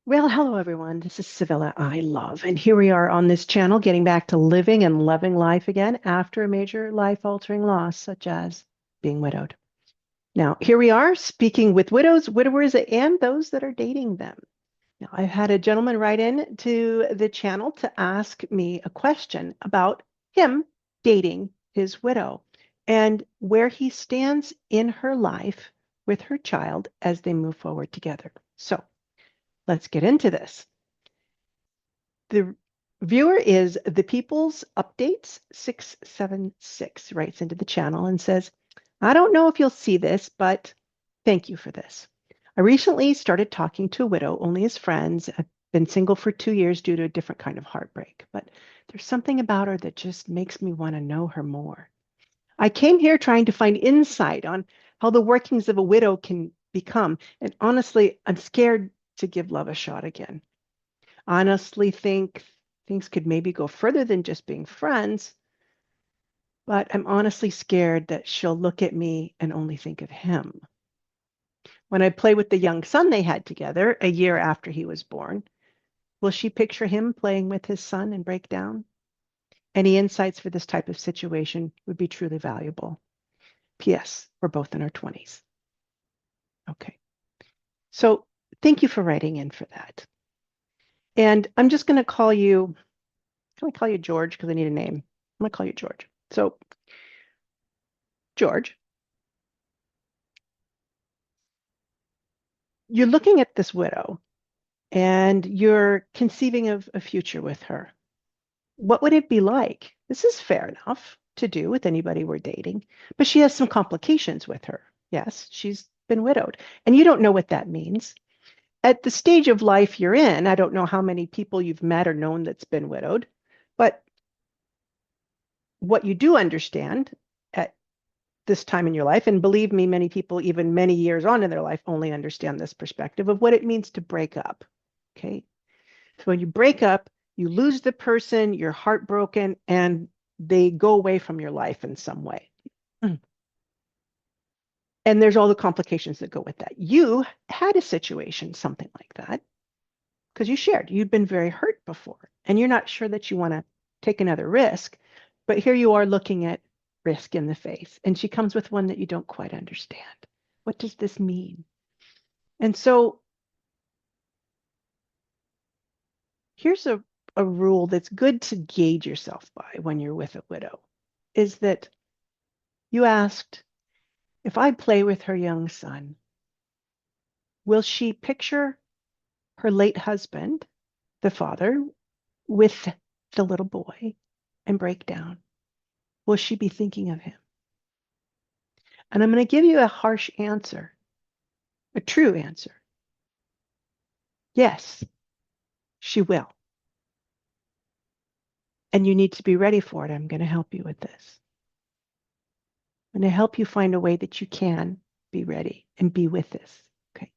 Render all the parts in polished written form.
Well, hello everyone. This is Sevilla I love, and here we are on this channel getting back to living and loving life again after a major life-altering loss, such as being widowed. Now, here we are speaking with widows, widowers, and those that are dating them. Now, I've had a gentleman write in to the channel to ask me a question about him dating his widow and where he stands in her life with her child as they move forward together. So let's get into this. The viewer is the People's Updates 676, writes into the channel and says, I don't know if you'll see this, but thank you for this. I recently started talking to a widow only as friends. I've been single for 2 years due to a different kind of heartbreak, but there's something about her that just makes me want to know her more. I came here trying to find insight on how the workings of a widow can become, and honestly, I'm scared to give love a shot again. Honestly think things could maybe go further than just being friends, but I'm honestly scared that she'll look at me and only think of him. When I play with the young son they had together a year after he was born, will she picture him playing with his son and break down? Any insights for this type of situation would be truly valuable. P.S. We're both in our 20s. Okay. So thank you for writing in for that. And I'm just going to call you, can I call you George? Because I need a name. I'm going to call you George. So, George, you're looking at this widow and you're conceiving of a future with her. What would it be like? This is fair enough to do with anybody we're dating, but she has some complications with her. Yes, she's been widowed, and you don't know what that means. At the stage of life you're in, I don't know how many people you've met or known that's been widowed, but what you do understand at this time in your life, and believe me, many people, even many years on in their life, only understand this perspective of what it means to break up. Okay. So when you break up, you lose the person, you're heartbroken, and they go away from your life in some way. And there's all the complications that go with that. You had a situation, something like that, because you shared, you'd been very hurt before, and you're not sure that you want to take another risk. But here you are looking at risk in the face, and she comes with one that you don't quite understand. What does this mean? And so here's a rule that's good to gauge yourself by when you're with a widow, is that you asked, if I play with her young son, will she picture her late husband, the father, with the little boy and break down? Will she be thinking of him? And I'm going to give you a harsh answer, a true answer. Yes, she will. And you need to be ready for it. I'm going to help you with this. I'm going to help you find a way that you can be ready and be with this. Okay.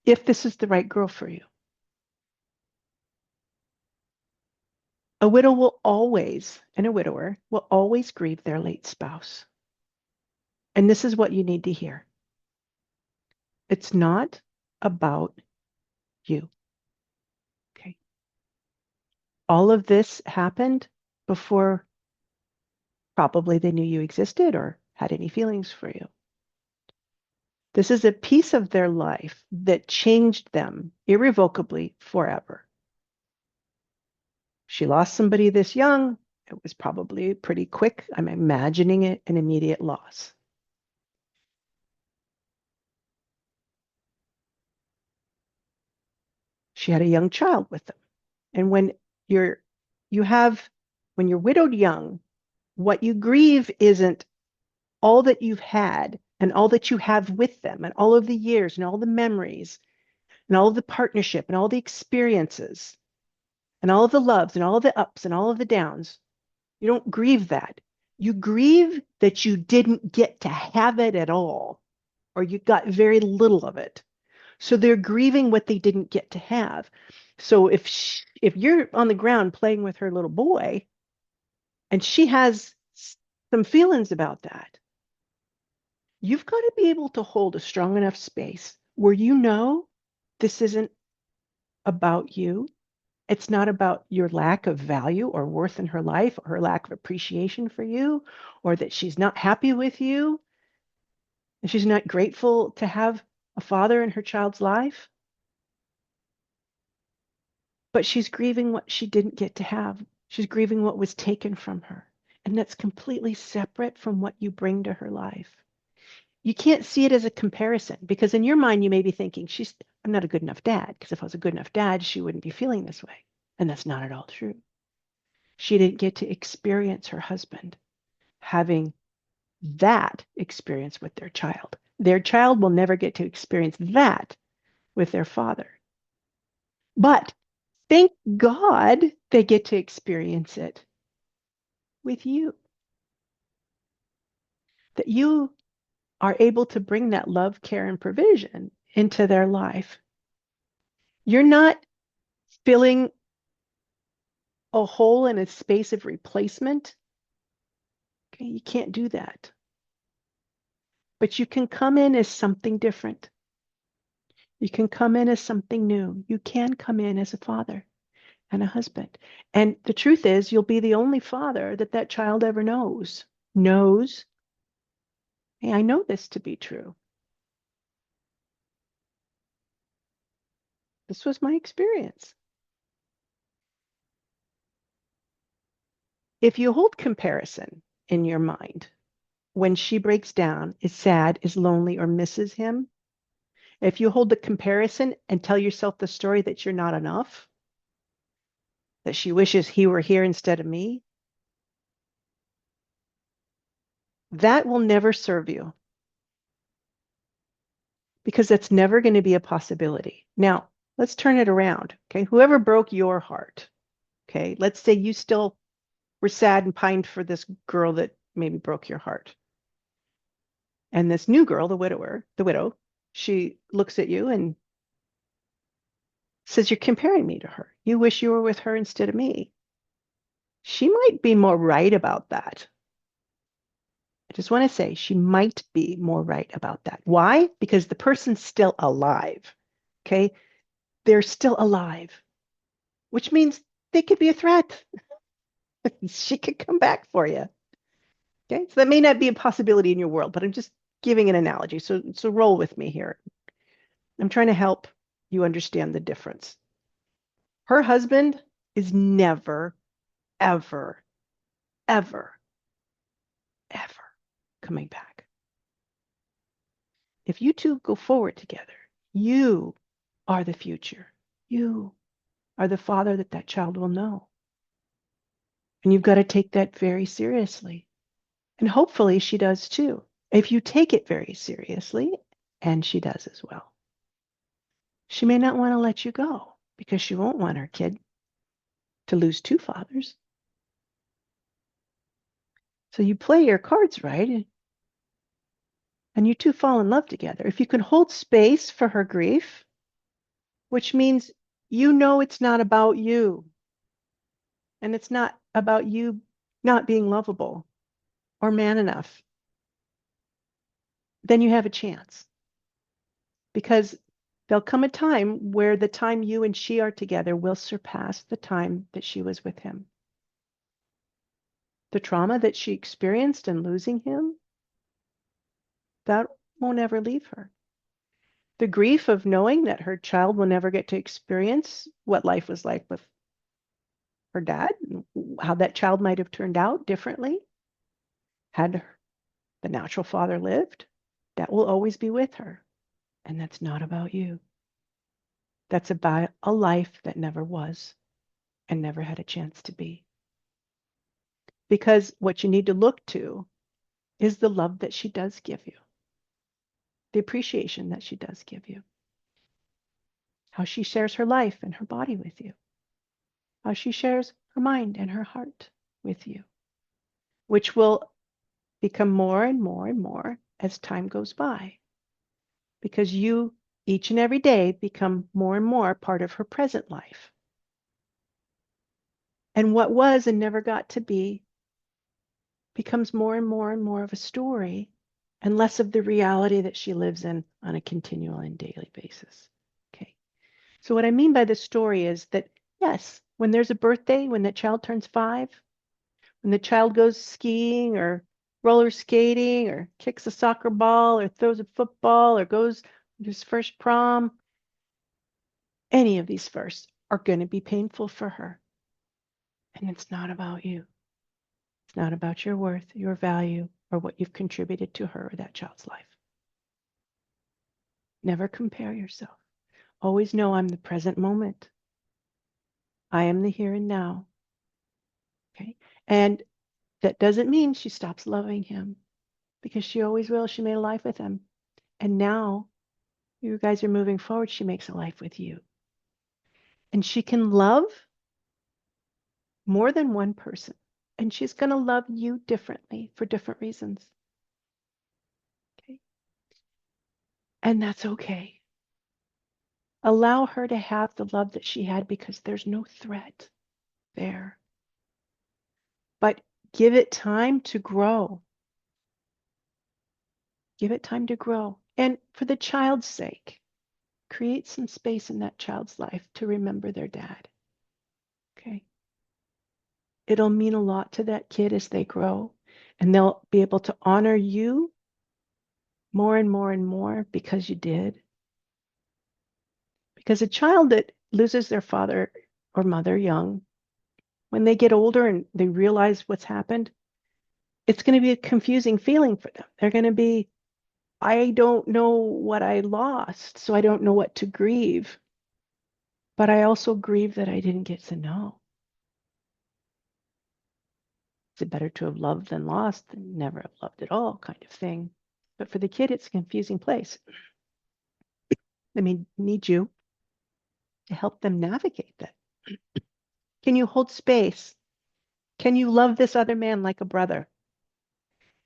If this is the right girl for you. A widow will always, and a widower will always grieve their late spouse. And this is what you need to hear. It's not about you. Okay. All of this happened before probably they knew you existed or had any feelings for you. This is a piece of their life that changed them irrevocably forever. She lost somebody this young. It was probably pretty quick. I'm imagining it an immediate loss. She had a young child with them. And when you're you have when you're widowed young, what you grieve isn't all that you've had and all that you have with them and all of the years and all the memories and all of the partnership and all the experiences and all of the loves and all of the ups and all of the downs. You don't grieve that. You grieve that you didn't get to have it at all, or you got very little of it. So they're grieving what they didn't get to have. So if you're on the ground playing with her little boy and she has some feelings about that, you've got to be able to hold a strong enough space where you know this isn't about you. It's not about your lack of value or worth in her life or her lack of appreciation for you or that she's not happy with you and she's not grateful to have a father in her child's life. But she's grieving what she didn't get to have. She's grieving what was taken from her. And that's completely separate from what you bring to her life. You can't see it as a comparison because in your mind, you may be thinking, I'm not a good enough dad, because if I was a good enough dad, she wouldn't be feeling this way. And that's not at all true. She didn't get to experience her husband having that experience with their child. Their child will never get to experience that with their father. But thank God they get to experience it with you. That you are able to bring that love, care, and provision into their life. You're not filling a hole in a space of replacement. Okay, you can't do that. But you can come in as something different. You can come in as something new. You can come in as a father and a husband. And the truth is, you'll be the only father that that child ever knows. Knows, hey, I know this to be true. This was my experience. If you hold comparison in your mind, when she breaks down, is sad, is lonely, or misses him, if you hold the comparison and tell yourself the story that you're not enough, that she wishes he were here instead of me, that will never serve you because that's never going to be a possibility. Now, let's turn it around. Okay. Whoever broke your heart, okay, let's say you still were sad and pined for this girl that maybe broke your heart. And this new girl, the widow, she looks at you and says, you're comparing me to her. You wish you were with her instead of me. She might be more right about that. I just want to say she might be more right about that. Why? Because the person's still alive. Okay. They're still alive, which means they could be a threat. She could come back for you. Okay. So that may not be a possibility in your world, but I'm just giving an analogy. So roll with me here. I'm trying to help you understand the difference. Her husband is never, ever, ever, ever coming back. If you two go forward together, you are the future. You are the father that that child will know. And you've got to take that very seriously. And hopefully she does too. If you take it very seriously, and she does as well, she may not want to let you go because she won't want her kid to lose two fathers. So you play your cards right, and you two fall in love together. If you can hold space for her grief, which means you know it's not about you, and it's not about you not being lovable or man enough, then you have a chance. Because there'll come a time where the time you and she are together will surpass the time that she was with him. The trauma that she experienced in losing him, that won't ever leave her. The grief of knowing that her child will never get to experience what life was like with her dad, how that child might have turned out differently had the natural father lived, that will always be with her. And that's not about you. That's about a life that never was and never had a chance to be. Because what you need to look to is the love that she does give you, the appreciation that she does give you, how she shares her life and her body with you, how she shares her mind and her heart with you, which will become more and more and more as time goes by. Because you, each and every day, become more and more part of her present life. And what was and never got to be becomes more and more and more of a story and less of the reality that she lives in on a continual and daily basis. Okay. So what I mean by this story is that, yes, when there's a birthday, when that child turns 5, when the child goes skiing or roller skating or kicks a soccer ball or throws a football or goes to his first prom, any of these firsts are going to be painful for her. And it's not about you. It's not about your worth, your value, or what you've contributed to her or that child's life. Never compare yourself. Always know I'm the present moment. I am the here and now. Okay. And that doesn't mean she stops loving him, because she always will. She made a life with him. And now you guys are moving forward. She makes a life with you. And she can love more than one person. And she's going to love you differently for different reasons. Okay. And that's okay. Allow her to have the love that she had, because there's no threat there. But give it time to grow. Give it time to grow. And for the child's sake, create some space in that child's life to remember their dad. Okay. It'll mean a lot to that kid as they grow, and they'll be able to honor you more and more and more because you did. Because a child that loses their father or mother young, when they get older and they realize what's happened, it's going to be a confusing feeling for them. They're going to be, I don't know what I lost, so I don't know what to grieve. But I also grieve that I didn't get to know. Is it better to have loved than lost than never have loved at all, kind of thing? But for the kid, it's a confusing place. They may need you to help them navigate that. Can you hold space? Can you love this other man like a brother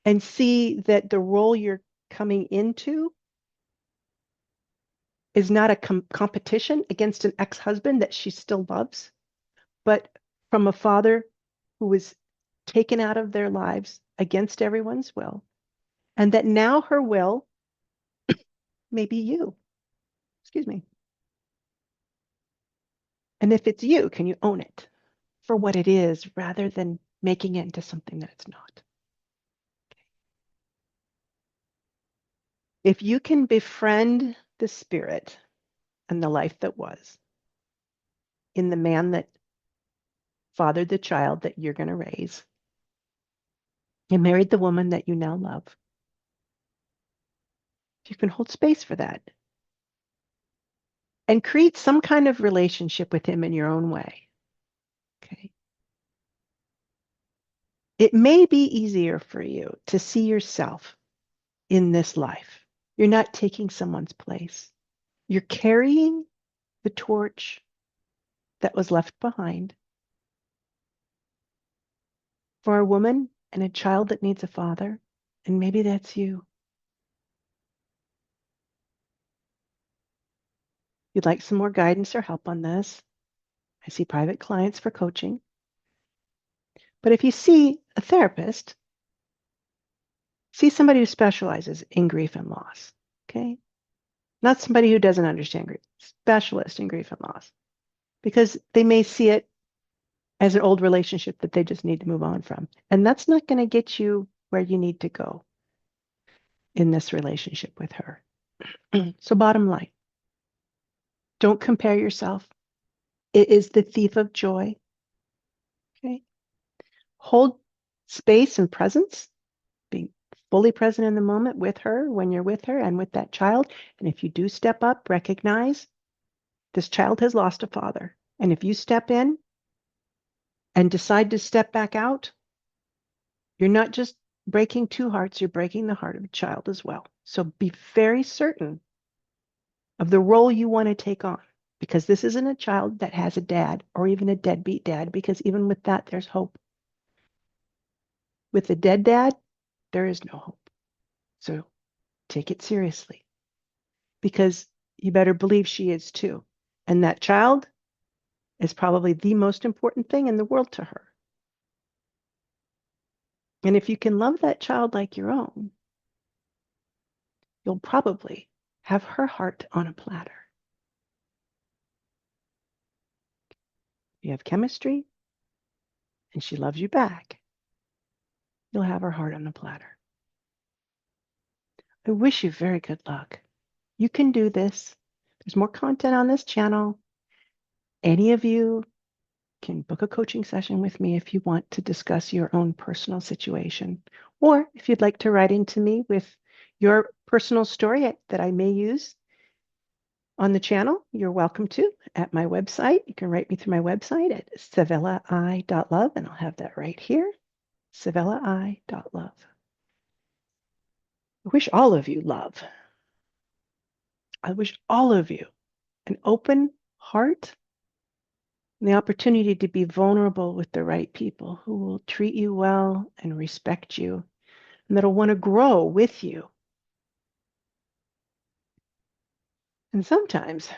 and see that the role you're coming into is not a competition against an ex-husband that she still loves, but from a father who was taken out of their lives against everyone's will, and that now her will may be you. Excuse me. And if it's you, can you own it for what it is rather than making it into something that it's not? If you can befriend the spirit and the life that was in the man that fathered the child that you're going to raise and married the woman that you now love, if you can hold space for that and create some kind of relationship with him in your own way, okay? It may be easier for you to see yourself in this life. You're not taking someone's place. You're carrying the torch that was left behind for a woman and a child that needs a father, and maybe that's you. You'd like some more guidance or help on this, I see private clients for coaching. But if you see a therapist, see somebody who specializes in grief and loss, okay? Not somebody who doesn't understand grief, specialist in grief and loss, because they may see it as an old relationship that they just need to move on from. And that's not going to get you where you need to go in this relationship with her. So bottom line, don't compare yourself. It is the thief of joy. Okay. Hold space and presence, being fully present in the moment with her when you're with her and with that child. And if you do step up, recognize this child has lost a father. And if you step in and decide to step back out, you're not just breaking two hearts, you're breaking the heart of a child as well. So be very certain of the role you want to take on, because this isn't a child that has a dad or even a deadbeat dad, because even with that, there's hope. With a dead dad, there is no hope. So take it seriously, because you better believe she is too. And that child is probably the most important thing in the world to her. And if you can love that child like your own, you'll probably have her heart on a platter. you have chemistry, and she loves you back, you'll have her heart on a platter. I wish you very good luck. You can do this. There's more content on this channel. Any of you can book a coaching session with me if you want to discuss your own personal situation, or if you'd like to write into me with your personal story that I may use on the channel, you're welcome to at my website. You can write me through my website at sevillai.love, and I'll have that right here, sevillai.love. I wish all of you love. I wish all of you an open heart and the opportunity to be vulnerable with the right people who will treat you well and respect you and that'll want to grow with you. And sometimes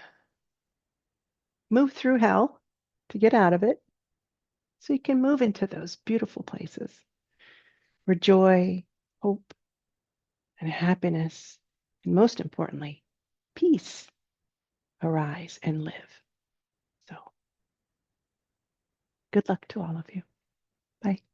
move through hell to get out of it so you can move into those beautiful places where joy, hope, and happiness, and most importantly, peace arise and live. So good luck to all of you. Bye.